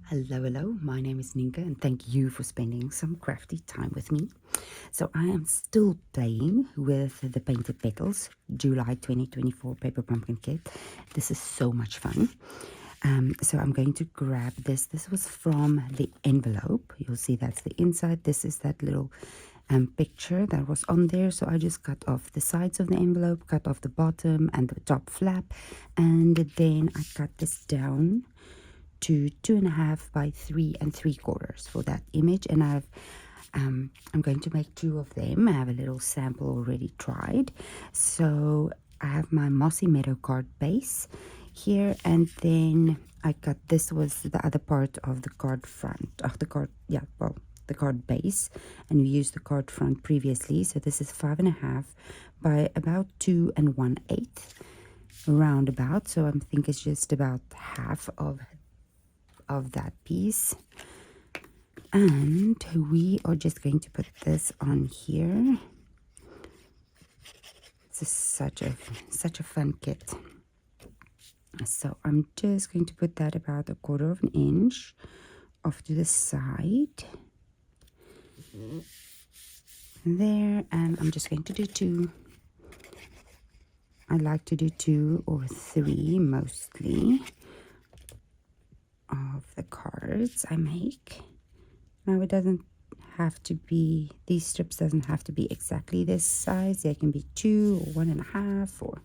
Hello, my name is Nienke and thank you for spending some crafty time with me. So I am still playing with the Painted Petals July 2024 paper pumpkin kit. This is so much fun. So I'm going to grab this. This was from the envelope. You'll see that's the inside. This is that little picture that was on there. So I just cut off the sides of the envelope, cut off the bottom and the top flap, and then I cut this down to 2.5 by 3 3/4 for that image, and I'm going to make 2 of them. I have a little sample already tried. So I have my Mossy Meadow card base here, and then I cut, this was the other part of the card front of the card, the card base, and we used the card front previously. So this is 5.5 by about 2 1/8 roundabout. So I think it's just about half of that piece, and we are just going to put this on here. This is such a fun kit. So I'm just going to put that about 1/4 of an inch off to the side there, and I'm just going to do 2. I like to do 2 or 3 mostly of the cards I make. Now it doesn't have to be, these strips doesn't have to be exactly this size. They can be 2 or 1.5, or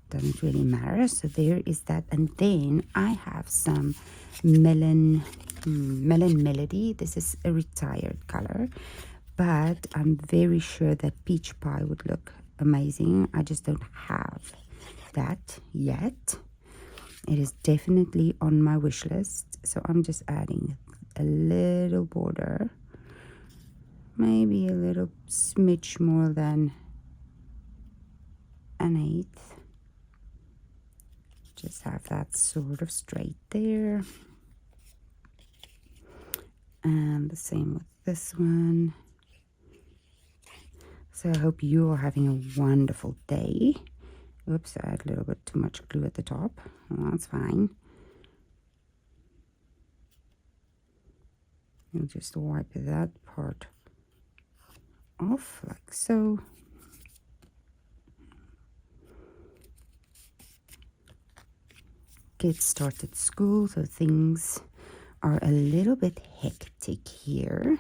doesn't really matter. So there is that. And then I have some melon melody. This is a retired color, but I'm very sure that peach pie would look amazing. I just don't have that yet. It is definitely on my wish list. So I'm just adding a little border, maybe a little smidge more than 1/8. Just have that sort of straight there. And the same with this one. So I hope you are having a wonderful day. Oops, I had a little bit too much glue at the top. Well, that's fine. And just wipe that part off like so. Kids started school, so things are a little bit hectic here.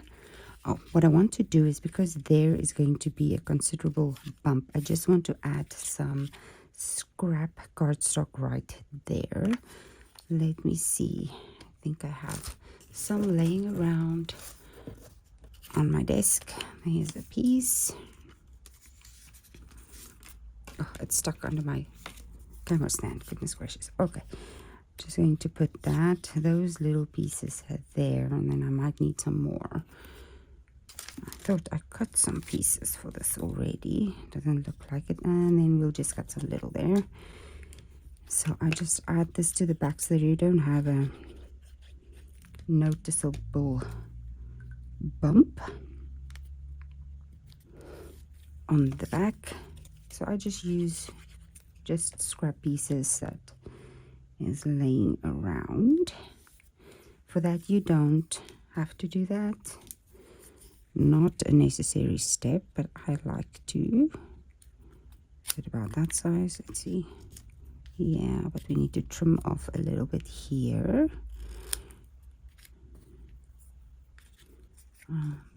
Oh, what I want to do is, because there is going to be a considerable bump, I just want to add some scrap cardstock right there. Let me see. I think I have some laying around on my desk. Here's a piece. Oh, it's stuck under my camera stand. Goodness gracious. Okay. Just going to put those little pieces there, and then I might need some more. I thought I cut some pieces for this already. Doesn't look like it. And then we'll just cut some little there. So I just add this to the back so that you don't have a noticeable bump on the back. So I just use scrap pieces that is laying around. For that, you don't have to do that. Not a necessary step, but I like to put about that size. Let's see. Yeah, but we need to trim off a little bit here.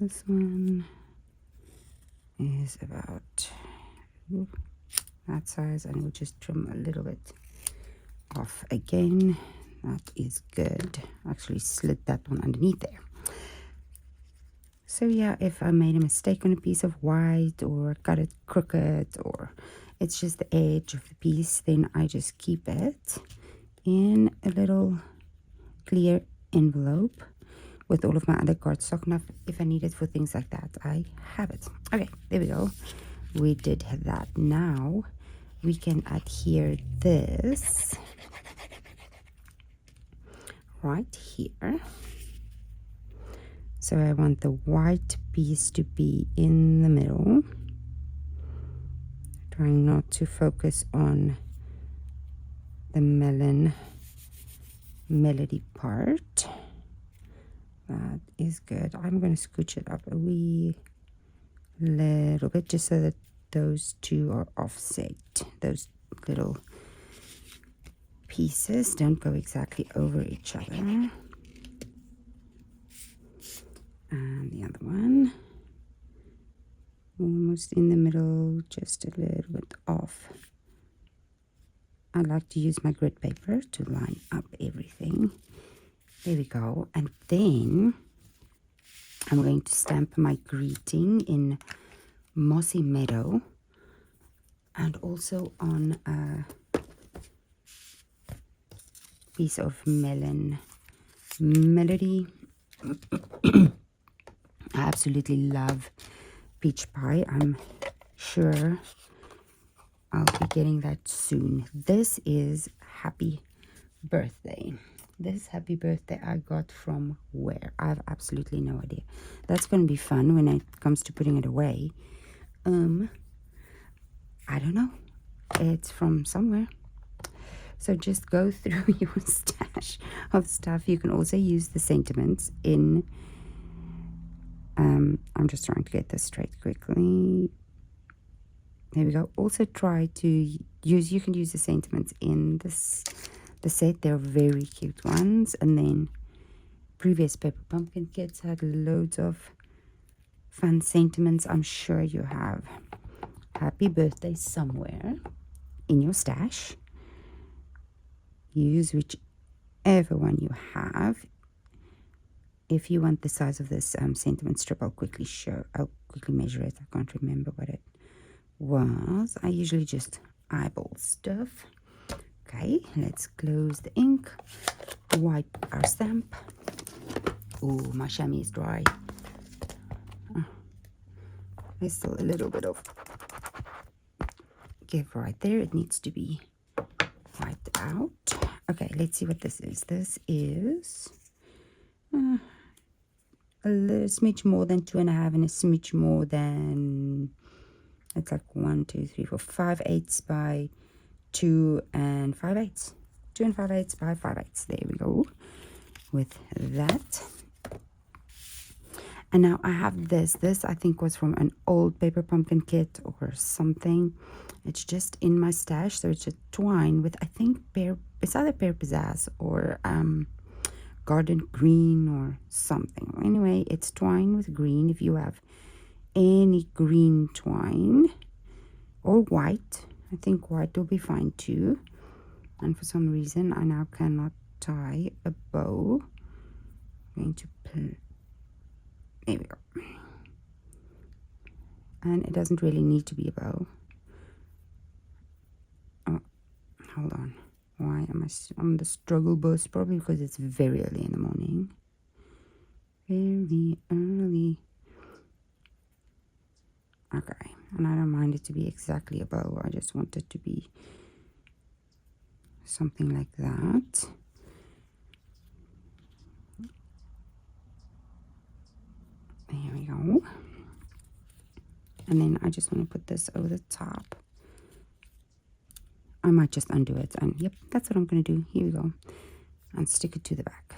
This one is about that size, and we'll just trim a little bit off again. That is good. Actually slid that one underneath there. So yeah, if I made a mistake on a piece of white, or cut it crooked, or it's just the edge of the piece, then I just keep it in a little clear envelope with all of my other cardstock. Now, if I need it for things like that, I have it. Okay, there we go. We did that. Now we can adhere this right here. So I want the white piece to be in the middle. Trying not to focus on the melody part. That is good. I'm going to scooch it up a wee little bit just so that those two are offset. Those little pieces don't go exactly over each other. And the other one, almost in the middle, just a little bit off. I like to use my grid paper to line up everything. There we go. And then I'm going to stamp my greeting in Mossy Meadow and also on a piece of Melon Melody. I absolutely love peach pie. I'm sure I'll be getting that soon. This is Happy Birthday. This Happy Birthday I got from where? I have absolutely no idea. That's going to be fun when it comes to putting it away. I don't know. It's from somewhere. So just go through your stash of stuff. You can also use the sentiments in... I'm just trying to get this straight quickly. There we go. Also try to use... You can use the sentiments in the set. They're very cute ones. And then previous Paper Pumpkin kits had loads of fun sentiments. I'm sure you have Happy Birthday somewhere in your stash. Use whichever one you have. If you want the size of this sentiment strip, I'll quickly measure it. I can't remember what it was. I usually just eyeball stuff. Okay, let's close the ink. Wipe our stamp. Oh, my chamois is dry. There's still a little bit of give right there. It needs to be wiped out. Okay, let's see what this is. This is a little smidge more than 2.5 and a smidge more than, it's like 1, 2, 3, 4, 5/8 by 2 and 5/8. 2 and 5/8 by 5/8. There we go with that. And now I have this. This I think was from an old Paper Pumpkin kit or something. It's just in my stash. So it's just twine with, I think, it's either pear pizzazz or garden green or something. Anyway, it's twine with green. If you have any green twine or white, I think white will be fine too. And for some reason I now cannot tie a bow. I'm going to there we go. And it doesn't really need to be a bow. Oh, hold on. Why am I on the struggle bus? Probably because it's very early in the morning. Very early. Okay. And I don't mind it to be exactly a bow. I just want it to be something like that. There we go. And then I just want to put this over the top. I might just undo it. And yep, that's what I'm going to do. Here we go. And stick it to the back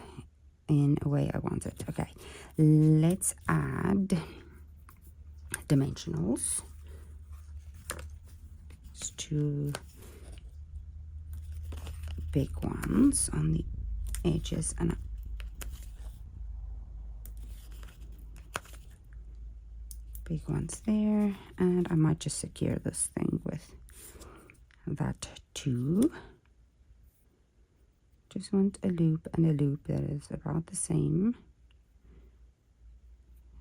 in a way I want it. Okay. Let's add dimensionals. It's 2 big ones on the edges and big ones there. And I might just secure this thing with that too. Just want a loop and a loop that is about the same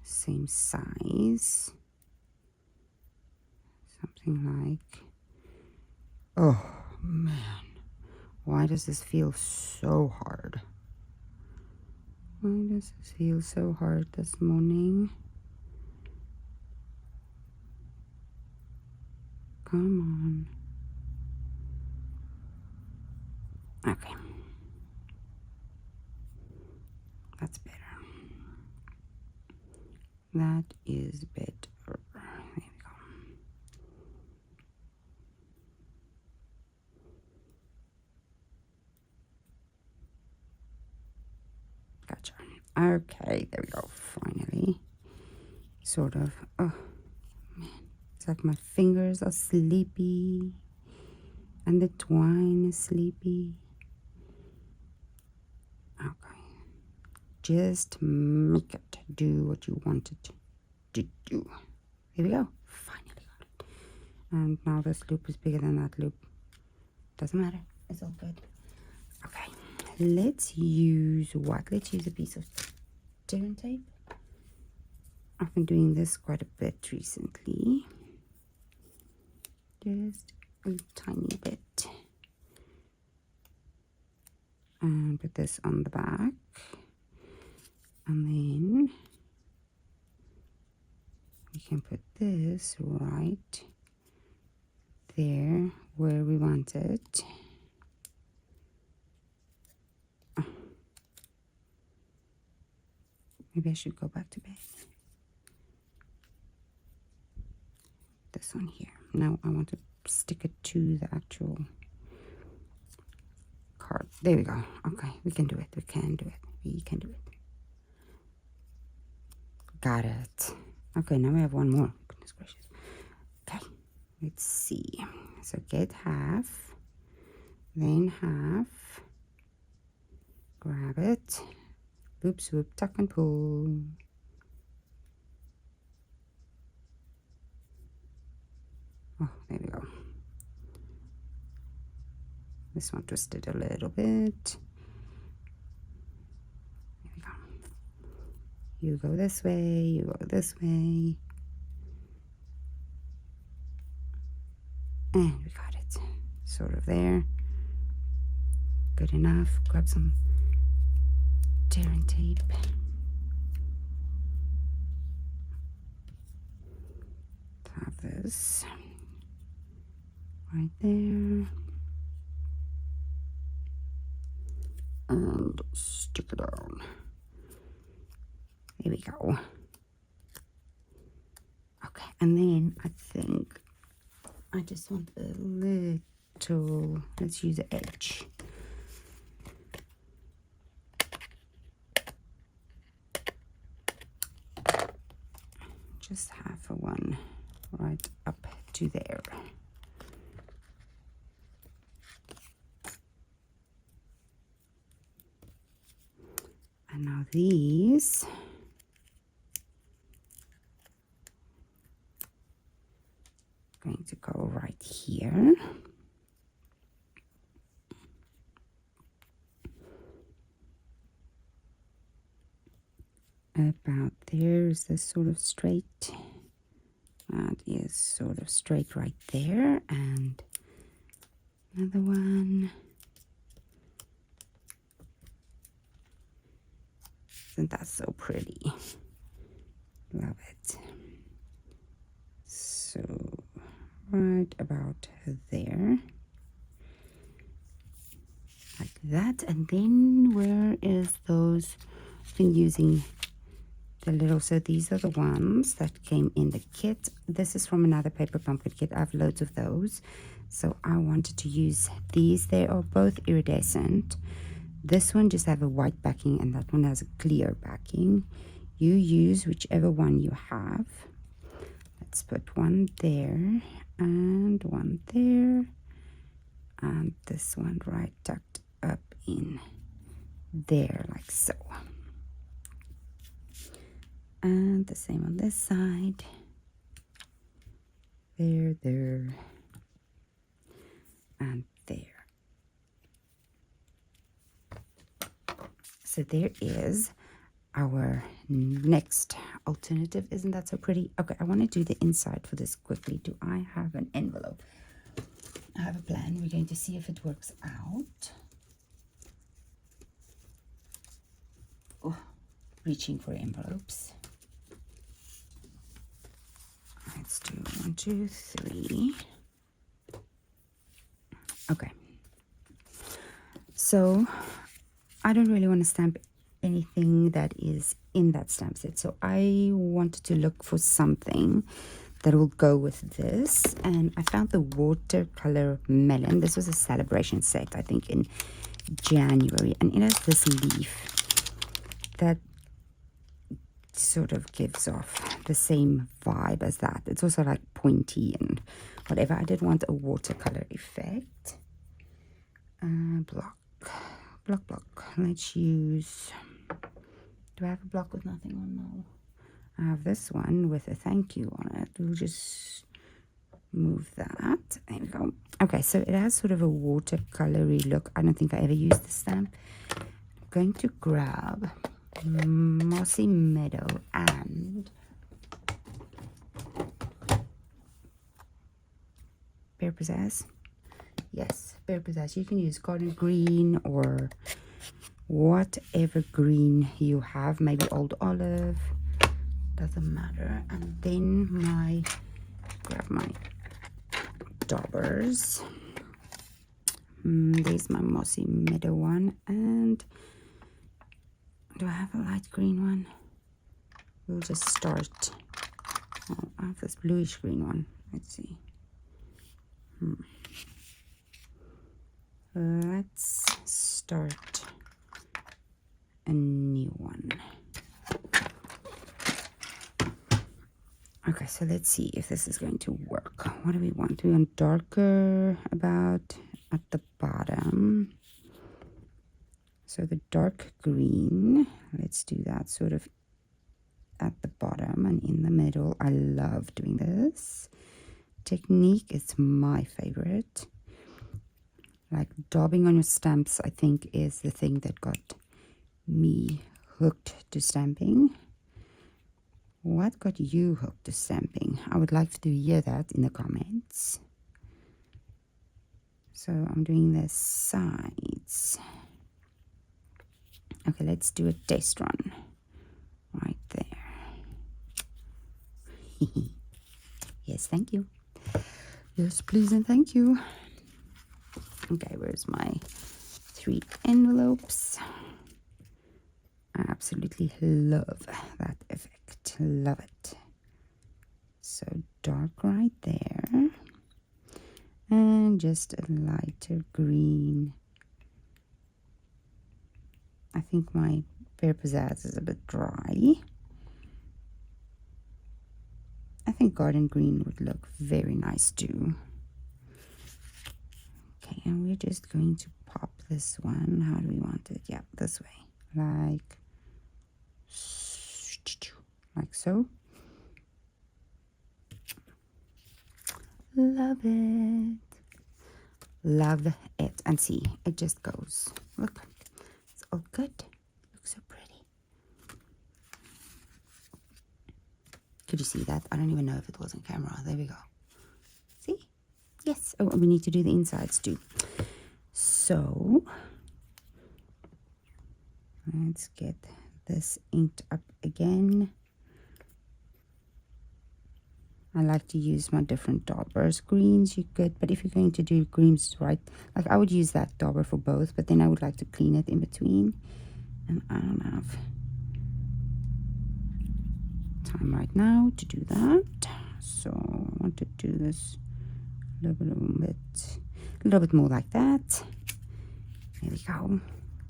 size. Something like, oh man, why does this feel so hard? Why does this feel so hard this morning? Come on. Okay. That's better. That is better. There we go. gotcha. Okay, there we go. Finally. Sort of. Oh, man. It's like my fingers are sleepy. And the twine is sleepy. Okay. Just make it do what you want it to do. Here we go. Finally got it. And now this loop is bigger than that loop. Doesn't matter. It's all good. Okay. Let's use what? Let's use a piece of tear tape. I've been doing this quite a bit recently. Just a tiny bit. And put this on the back. And then we can put this right there where we want it. Maybe I should go back to bed. This one here. Now I want to stick it to the actual card. There we go. Okay, we can do it. We can do it. We can do it. Got it. Okay, now we have one more. Goodness gracious. Okay, let's see. So get half, then half, grab it, loop, swoop, tuck and pull. Oh, there we go. This one twisted a little bit. There we go. You go this way, you go this way. And we got it. Sort of there. Good enough. Grab some tear and tape. Have this right there. And stick it down. There we go. Okay, and then I think I just want a little, let's use the edge. Just half a one right up to there. And now these going to go right here. About there is this sort of straight. That is sort of straight right there. And another one. Isn't that so pretty? Love it. So right about there. Like that. And then where is those? I've been using the little, so these are the ones that came in the kit. This is from another paper pumpkin kit. I have loads of those. So I wanted to use these. They are both iridescent. This one just have a white backing and that one has a clear backing. You use whichever one you have. Let's put one there and one there. And this one right tucked up in there like so. And the same on this side. There, there, and there. So there is our next alternative. Isn't that so pretty? Okay, I want to do the inside for this quickly. Do I have an envelope? I have a plan. We're going to see if it works out. Oh, reaching for envelopes. Let's do 1, 2, 3. Okay. So I don't really want to stamp anything that is in that stamp set. So I wanted to look for something that will go with this. And I found the watercolor melon. This was a celebration set, I think, in January. And it has this leaf. that sort of gives off the same vibe as that. It's also like pointy and whatever. I did want a watercolor effect. Block. Let's use, do I have a block with nothing on? No. I have this one with a thank you on it. We'll just move that. There we go. Okay, so it has sort of a watercolory look. I don't think I ever used the stamp. I'm going to grab Mossy Meadow and Bear Pizzazz. Yes, Bear Pizzazz. You can use garden green or whatever green you have, maybe old olive, doesn't matter. And then grab my daubers. There's my Mossy Meadow one, and do I have a light green one? We'll just start. Oh, I have this bluish green one. Let's see. Let's start a new one. Okay, so let's see if this is going to work. What do we want? Do we want darker about at the bottom? So the dark green, let's do that sort of at the bottom and in the middle. I love doing this technique. It's my favorite. Like daubing on your stamps, I think, is the thing that got me hooked to stamping. What got you hooked to stamping? I would like to hear that in the comments. So I'm doing the sides. Okay, let's do a test run right there. Yes, thank you. Yes, please and thank you. Okay, where's my 3 envelopes? I absolutely love that effect. Love it. So dark right there. And just a lighter green. I think my Bear Pizzazz is a bit dry. I think garden green would look very nice too. Okay, and we're just going to pop this one. How do we want it? Yeah, this way. Like so. Love it. Love it. And see, it just goes. Look, it's all good. Looks so pretty. Could you see that? I don't even know if it was on camera. There we go. See? Yes. Oh, we need to do the insides too. So let's get this inked up again. I like to use my different daubers. Greens you could, but if you're going to do greens, right, like I would use that dauber for both, but then I would like to clean it in between, and I don't have time right now to do that. So I want to do this a little bit more like that. There we go.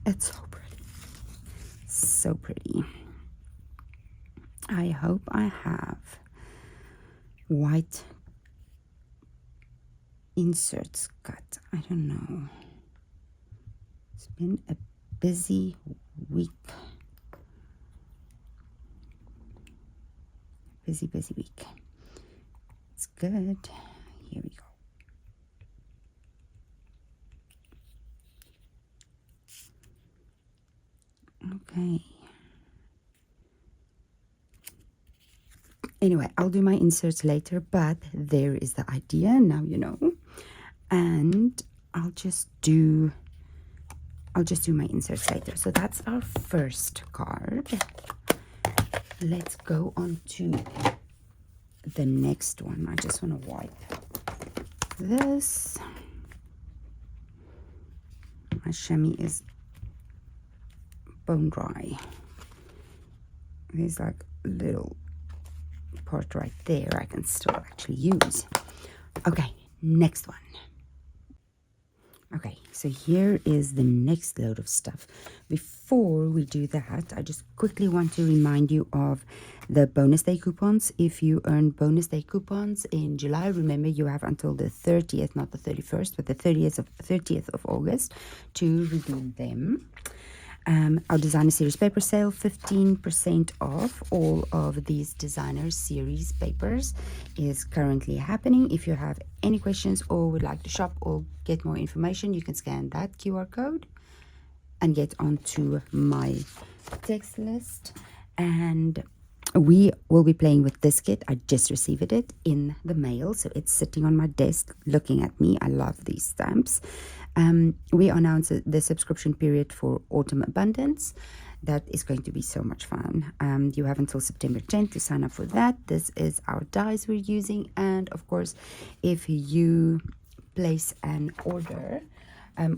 It's so pretty. So pretty. I hope I have white inserts cut. I don't know. It's been a busy week. Busy week. It's good. Here we go. Okay. Anyway, I'll do my inserts later, but there is the idea. Now you know. And I'll just do my inserts later. So that's our first card. Let's go on to the next one. I just want to wipe this. My chamois is bone dry. There's like a little part right there I can still actually use. Okay, next one. Okay, so here is the next load of stuff. Before we do that, I just quickly want to remind you of the bonus day coupons. If you earn bonus day coupons in July, remember you have until the 30th, not the 31st, but the 30th of August to redeem them. Our designer series paper sale, 15% off all of these designer series papers is currently happening. If you have any questions or would like to shop or get more information, you can scan that QR code and get onto my text list. And we will be playing with this kit. I just received it in the mail, so it's sitting on my desk looking at me. I love these stamps. We announced the subscription period for Autumn Abundance. That is going to be so much fun. You have until September 10th to sign up for that. This is our dies we're using, and of course, if you place an order,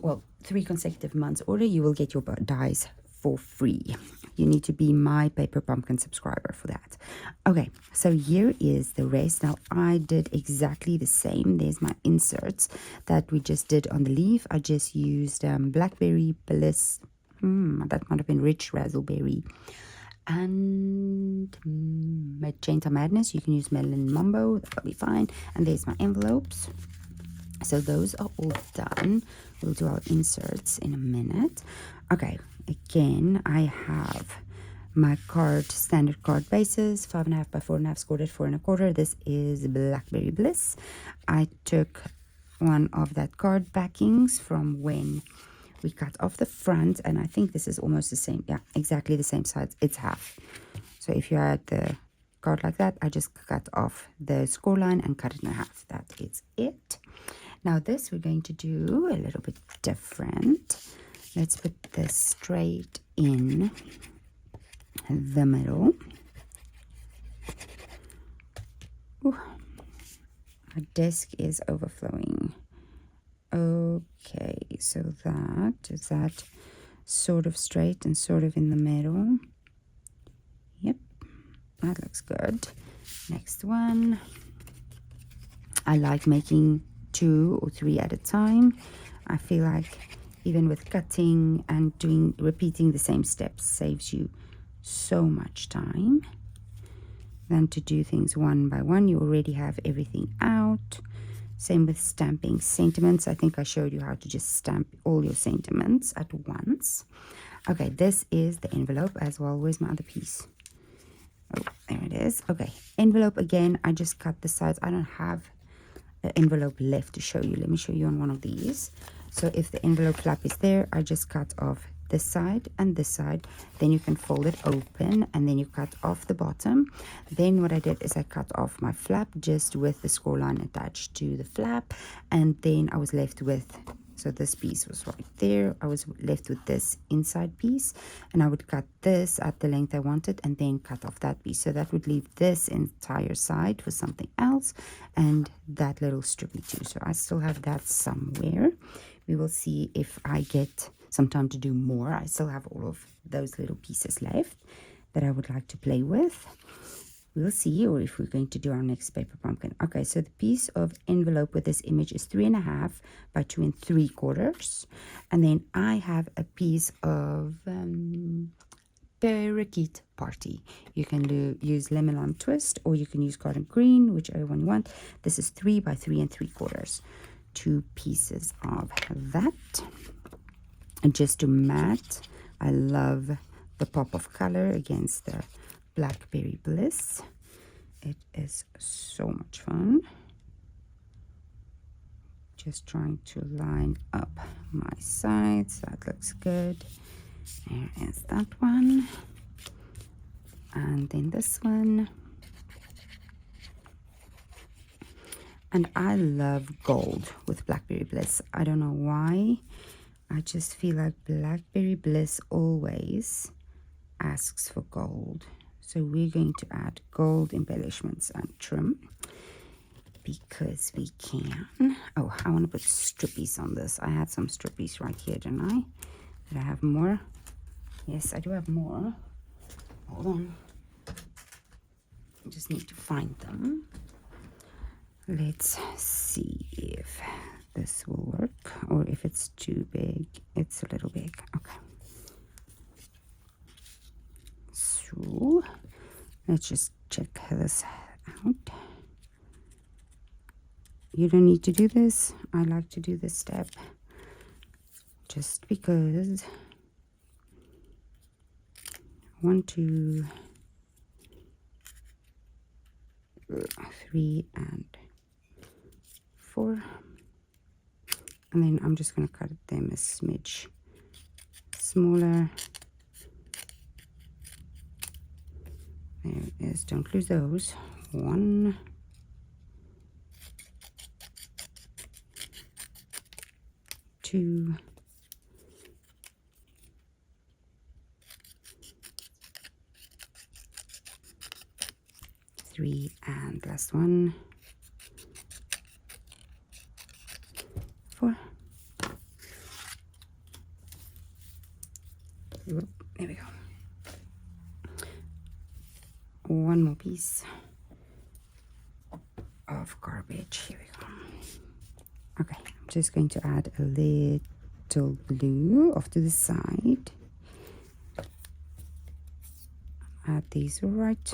well, 3 consecutive months order, you will get your dies for free. You need to be my Paper Pumpkin subscriber for that. Okay, so here is the rest. Now I did exactly the same. There's my inserts that we just did on the leaf. I just used Blackberry Bliss, that might have been Rich Razzleberry, and Magenta Madness. You can use Melon Mumbo, that'll be fine. And there's my envelopes. So those are all done. We'll do our inserts in a minute. Okay, again, I have my standard card bases, 5.5 by 4.5, scored at 4.25. This is Blackberry Bliss. I took one of that card backings from when we cut off the front, and I think this is almost the same. Yeah, exactly the same size. It's half. So if you had the card like that, I just cut off the score line and cut it in half. That is it. Now this we're going to do a little bit different. Let's put this straight in the middle. Ooh, our desk is overflowing. Okay, so that is that sort of straight and sort of in the middle. Yep, that looks good. Next one. I like making 2 or 3 at a time. I feel like even with cutting and repeating the same steps saves you so much time than to do things one by one. You already have everything out. Same with stamping sentiments. I think I showed you how to just stamp all your sentiments at once. Okay, this is the envelope as well. Where's my other piece? Oh, there it is. Okay, envelope again. I just cut the sides. I don't have an envelope left to show you. Let me show you on one of these. So if the envelope flap is there, I just cut off this side and this side. Then you can fold it open and then you cut off the bottom. Then what I did is I cut off my flap just with the score line attached to the flap, and then I was left with, so this piece was right there. I was left with this inside piece, and I would cut this at the length I wanted and then cut off that piece. So that would leave this entire side for something else and that little strippy too. So I still have that somewhere. We will see if I get some time to do more. I still have all of those little pieces left that I would like to play with. We'll see, or if we're going to do our next paper pumpkin. Okay, so the piece of envelope with this image is 3.5 by 2 3/4, and then I have a piece of parakeet party. You can use lemon lime twist, or you can use garden green, whichever one you want. This is 3 by 3 3/4. 2 pieces of that, and just to matte, I love the pop of color against the Blackberry Bliss. It is so much fun. Just trying to line up my sides. That looks good. There is that one, and then this one. And I love gold with Blackberry Bliss. I don't know why. I just feel like Blackberry Bliss always asks for gold. So we're going to add gold embellishments and trim because we can. Oh, I want to put strippies on this. I had some strippies right here, didn't I? Did I have more? Yes, I do have more. Hold on. I just need to find them. Let's see if this will work, or if it's too big, it's a little big. Okay. So let's just check this out. You don't need to do this. I like to do this step just because I want to 3 and 4, and then I'm just going to cut them a smidge smaller. There it is. Don't lose those. 1, 2, 3, and last one, 4. Whoop, there we go. One more piece of garbage. Here we go. Okay, I'm just going to add a little glue off to the side. Add these right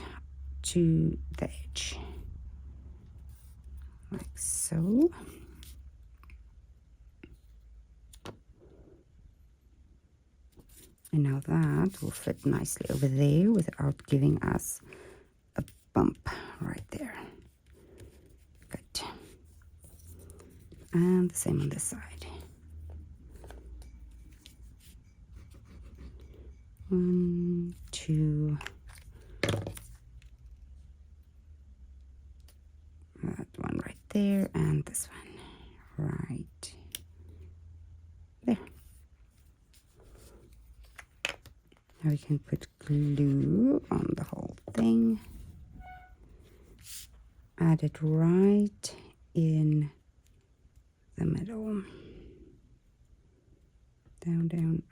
to the edge, like so. And now that will fit nicely over there without giving us a bump right there. Good. And the same on this side. 1, 2. That one right there, and this one right there. Now we can put glue on the whole thing. Add it right in the middle. Down, down.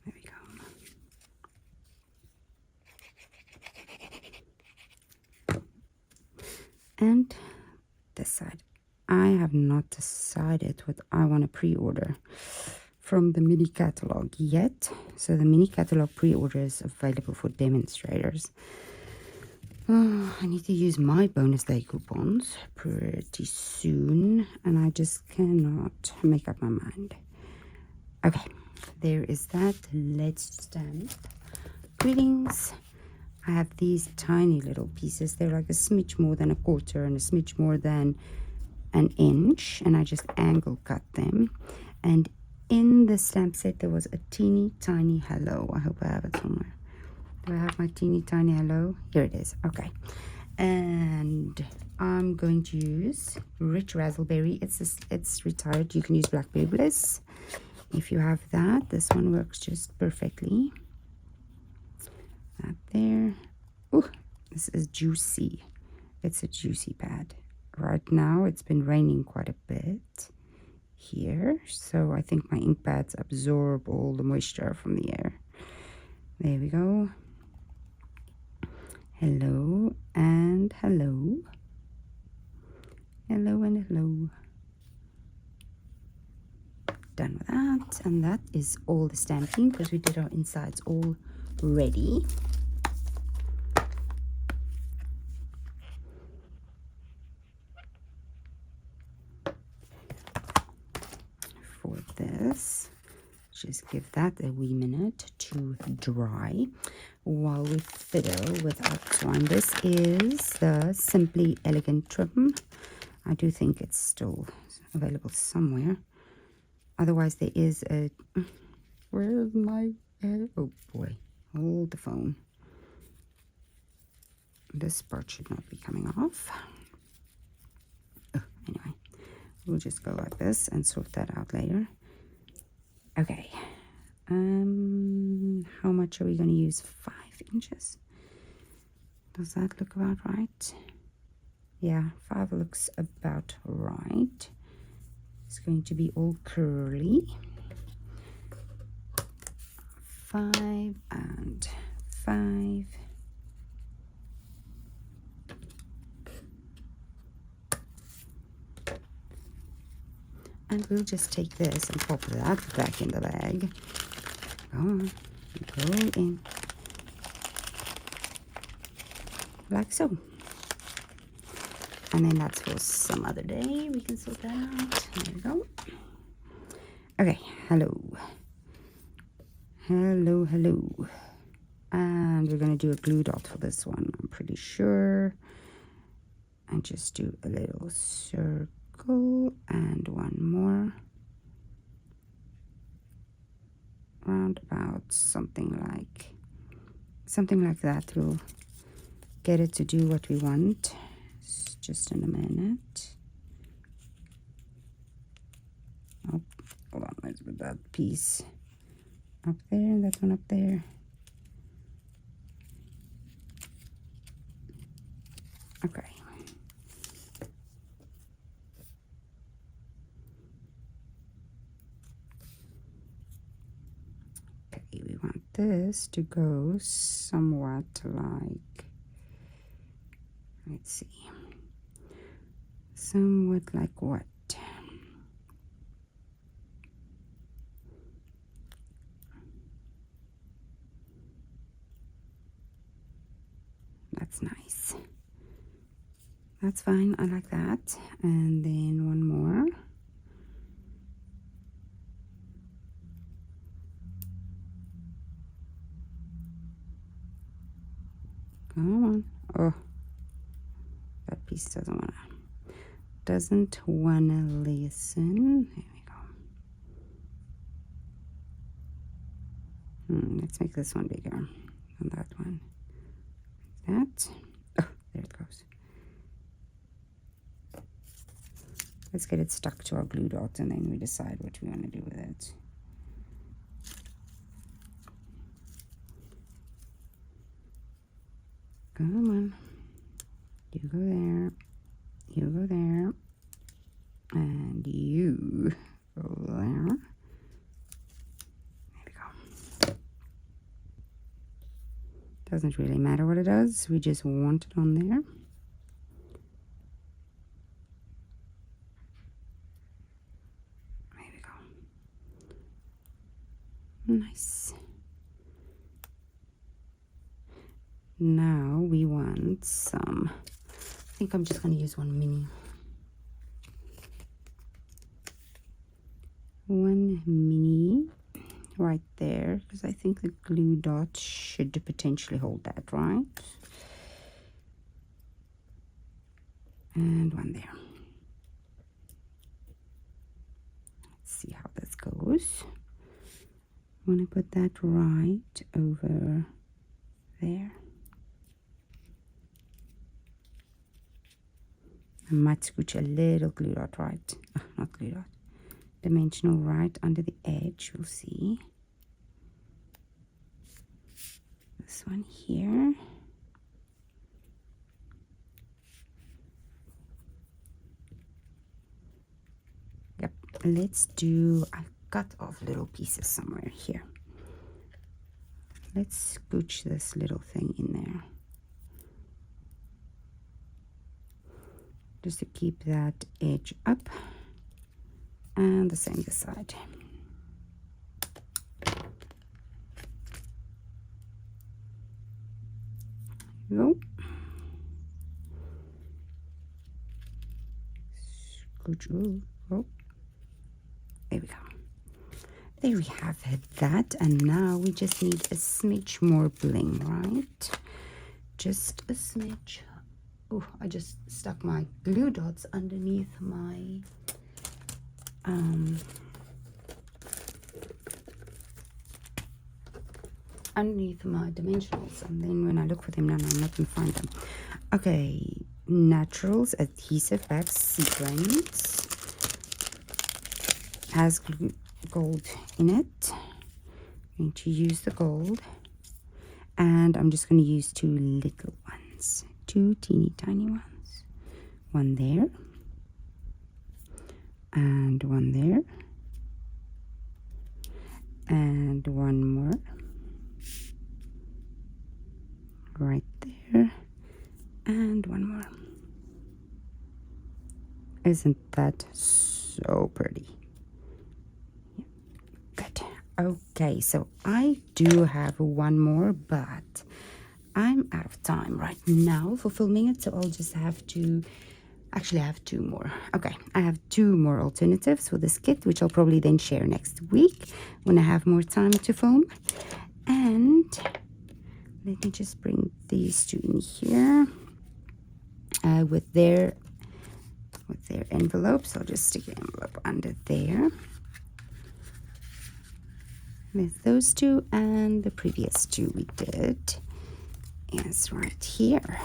There we go. And this side. I have not decided what I want to pre-order from the mini catalog yet. So the mini catalog pre-order is available for demonstrators. I need to use my bonus day coupons pretty soon, and I just cannot make up my mind. Okay, there is that. Let's stamp. Greetings. I have these tiny little pieces. They're like a smidge more than a quarter and a smidge more than an inch, and I just angle cut them. And in the stamp set there was a teeny tiny hello. I hope I have it somewhere. Do I have my teeny tiny hello? Here it is. Okay. And I'm going to use Rich Razzleberry. It's retired. You can use Blackberry Bliss if you have that. This one works just perfectly. That there. Oh, this is juicy. It's a juicy pad. Right now it's been raining quite a bit here, so I think my ink pads absorb all the moisture from the air. There we go. Hello and hello. Hello and hello. Done with that, and that is all the stamping because we did our insides already. For this, just give that a wee minute to dry while we fiddle with our twine. This is the Simply Elegant trim. I do think it's still available somewhere. Otherwise there is a, where's my, oh boy, hold the phone. This part should not be coming off. Oh, anyway. We'll just go like this and sort that out later. Okay. How much are we going to use? 5 inches. Does that look about right? Yeah, 5 looks about right. It's going to be all curly. 5 and 5. And we'll just take this and pop that back in the bag. Go on, go in. Like so. And then that's for some other day. We can sort that out. There we go. Okay, hello. Hello, hello. And we're going to do a glue dot for this one, I'm pretty sure. And just do a little circle and one more. Round about something like that. We'll get it to do what we want. It's just in a minute. Oh, hold on, let's put that piece up there and that one up there. Okay. Okay, we want this to go somewhat like, let's see, somewhat like what? That's nice. That's fine, I like that. And then one more. Come on. Oh, that piece doesn't wanna listen. There we go. Let's make this one bigger than that one. Like that. Oh, there it goes. Let's get it stuck to our glue dot and then we decide what we want to do with it. Come on. You go there. You go there. And you go there. There we go. Doesn't really matter what it does. We just want it on there. Nice. Now we want some, I think I'm just going to use one mini right there, because I think the glue dot should potentially hold that, right? And one there. Let's see how this goes. I want to put that right over there. I might scooch a little glue dot right, not glue dot, dimensional right under the edge. We'll see. This one here. Yep, let's do, I cut off little pieces somewhere here. Let's scooch this little thing in there. Just to keep that edge up. And the same this side. Go. Scooch. Oh. There we go. There we have that, and now we just need a smidge more bling, right? Just a smidge. Oh, I just stuck my glue dots underneath my dimensionals, and then when I look for them now, I'm not going to find them. Okay, Naturals adhesive bag sequence has gold in it. I'm going to use the gold, and I'm just going to use two little ones, two teeny tiny ones. One there, and one there, and one more right there, and one more. Isn't that so pretty? Okay, so I do have one more, but I'm out of time right now for filming it, so I'll just have to, actually I have two more. Okay, I have two more alternatives for this kit, which I'll probably then share next week when I have more time to film. And let me just bring these two in here with their envelopes. I'll just stick the envelope under there with those two, and the previous two we did is right here.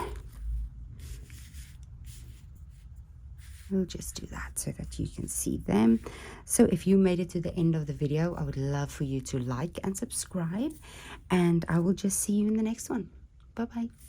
We'll just do that so that you can see them. So if you made it to the end of the video, I would love for you to like and subscribe, and I will just see you in the next one. Bye bye.